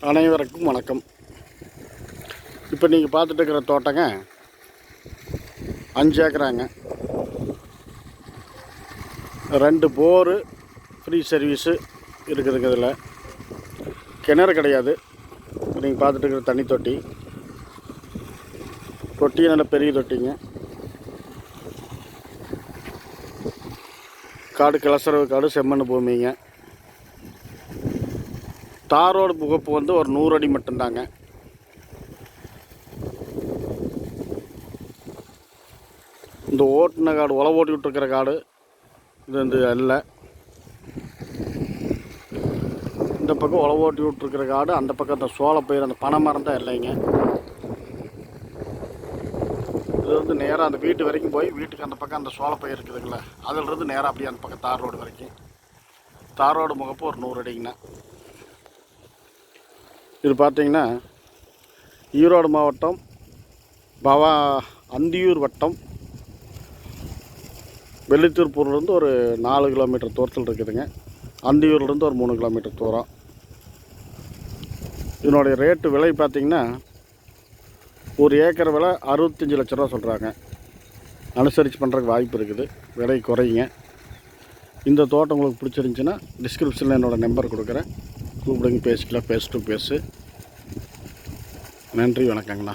அனைவருக்கும் வணக்கம். இப்போ நீங்கள் பார்த்துட்டு இருக்கிற தோட்டங்க 5 ஏக்கராங்க. 2 போரு ஃப்ரீ சர்வீஸு இருக்குதுங்க. இதில் கிணறு கிடையாது. நீங்கள் பார்த்துட்டு இருக்கிற தண்ணி தொட்டி நல்ல பெரிய தொட்டிங்க. காடு கிளசரவு காடு, செம்மண் பூமிங்க. தாரோடு முகப்பு வந்து ஒரு 100 அடி மட்டும்தாங்க. இந்த ஓட்டின காடு, உழவு ஓட்டி விட்டுருக்கிற காடு இது வந்து அல்ல. இந்த பக்கம் உழவு ஓட்டி விட்டுருக்கிற காடு, அந்த பக்கம் அந்த சோளப்பயிர், அந்த பனை மரம் தான் இல்லைங்க. இது வந்து நேராக அந்த வீட்டு வரைக்கும் போய், வீட்டுக்கு அந்த பக்கம் அந்த சோளப்பயிர் இருக்குதுங்களா, அதிலிருந்து நேராக அப்படியே அந்த பக்கம் தார் ரோடு வரைக்கும். தார் ரோடு முகப்பு ஒரு 100 அடிங்கண்ணா. இது பார்த்தீங்கன்னா ஈரோடு மாவட்டம் அந்தியூர் வட்டம் வெள்ளித்திருப்பூர்லேருந்து ஒரு 4 கிலோமீட்டர் தூரத்தில் இருக்குதுங்க. அந்தியூர்லேருந்து ஒரு 3 கிலோமீட்டர் தூரம். இதனுடைய ரேட்டு விலை பார்த்திங்கன்னா ஒரு ஏக்கர் விலை 65 லட்ச ரூபா சொல்கிறாங்க. அனுசரித்து பண்ணுறதுக்கு வாய்ப்பு இருக்குது, விலை குறையுங்க. இந்த தோட்டம் உங்களுக்கு பிடிச்சிருந்துச்சின்னா டிஸ்கிரிப்ஷனில் என்னோடய நம்பர் கொடுக்குறேன், கூப்பிடுங்க, பேசிக்கலாம். பேசு. நன்றி, வணக்கங்கண்ணா.